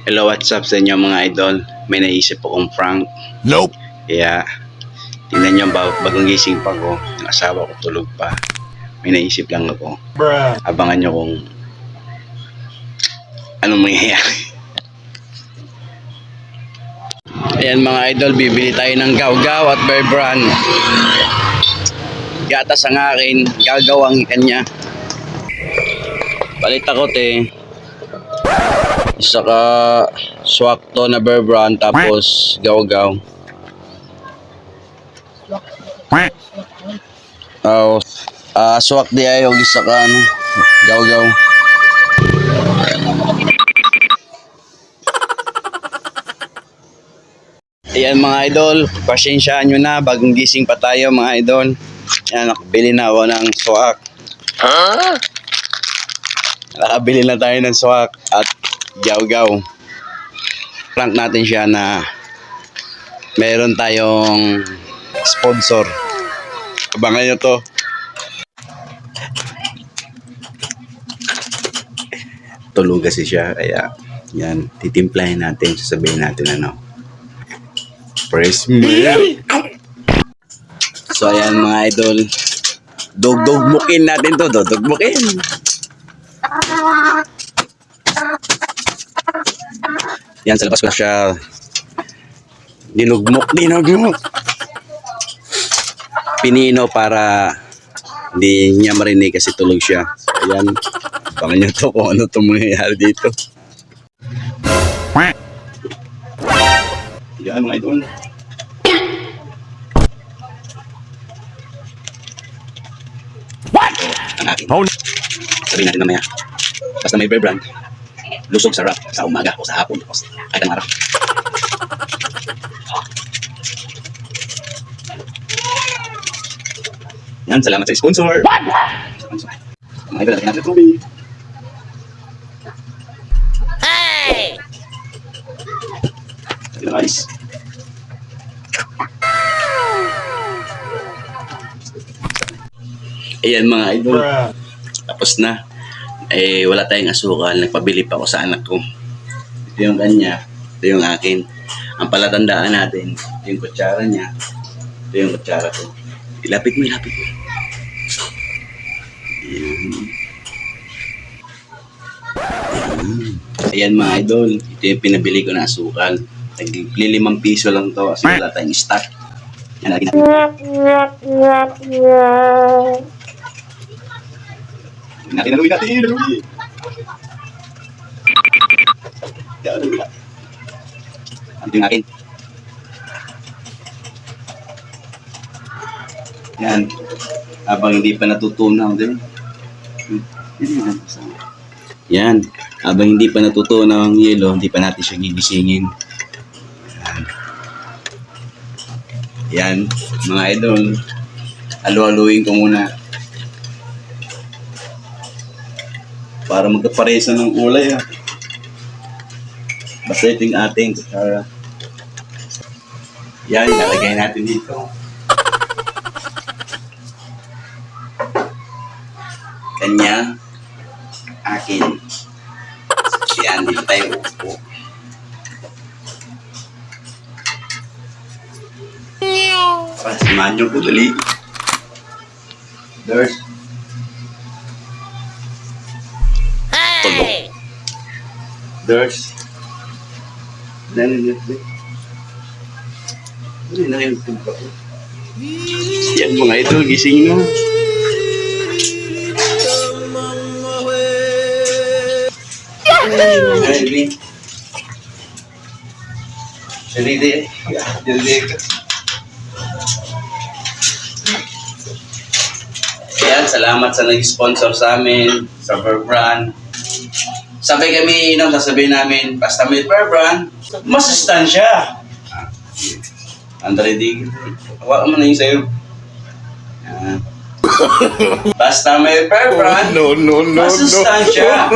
Hello, what's up sa inyo mga idol? May naisip akong prank. Nope. Kaya, tingnan nyo bagong gising pa ko. Yung asawa ko tulog pa. May naisip lang ako. Bruh. Abangan nyo kung anong mangyayari. Ayan mga idol, bibili tayo ng Gawgaw at Bear Brand. Gatas ang akin, Gawgaw ang kanya. Palit ako saka swakto na Bear Brand tapos Gawgaw. Swak di ayaw isa ka Gawgaw. Ayan mga idol, pasensyaan nyo na, bagong gising pa tayo mga idol. Ayan, nakabili na ako ng swak. Nakabili na tayo ng swak at Gawgaw. Prank natin siya na meron tayong sponsor. Abangan nyo to. Tulog kasi siya, kaya yan, titimplahin natin, sasabihin natin press me. So ayan mga idol, dugmukin natin to, dugmukin. Yan, sa labas ko siya dinugmok. Pinino para hindi niya marinig kasi tulog siya. Ayan, abangan nyo to kung ano itong mangyayari dito. Yan mga idol. Ang akin. Sabihin natin mamaya. Basta may Bear Brand, lusog sarap sa umaga o sa hapon o kahit ang araw. Yan, salamat sa sponsor. Mga idol, natin natin tubig. Hey! Nice. Ayan mga idol. Tapos na. Wala tayong asukal. Nagpabili pa ako sa anak ko. Ito yung kanya. Ito yung akin. Ang palatandaan natin, ito yung kutsara niya. Ito yung kutsara ko. Ilapit mo. Ayan mga idol. Ito yung pinabili ko na asukal. ₱5 lang to kasi wala tayong stock. Yan, lagi natin. Naluwi. Ito yung akin. Yan. Habang hindi pa natutunaw din. Yan. Habang hindi pa natutunaw ang yelo, hindi pa natin siya gigisingin. Yan. Mga idol. Halu-haluin ko muna. Para magkaparesa ng kulay. Basta ito yung ating kutsara. Yan, ilalagay natin dito. Kanya, akin. Yan, dito tayo upo. Para samahan nyo ko dali. There's yan mga ito, gising nyo. Yan, salamat sa nag-sponsor sa amin, sa Bear Brand. Sabay kami, sasabihin namin, basta may Bear Brand, masustansya. Andre, hawakan mo na yung sayo. Basta may Bear Brand, masustansya.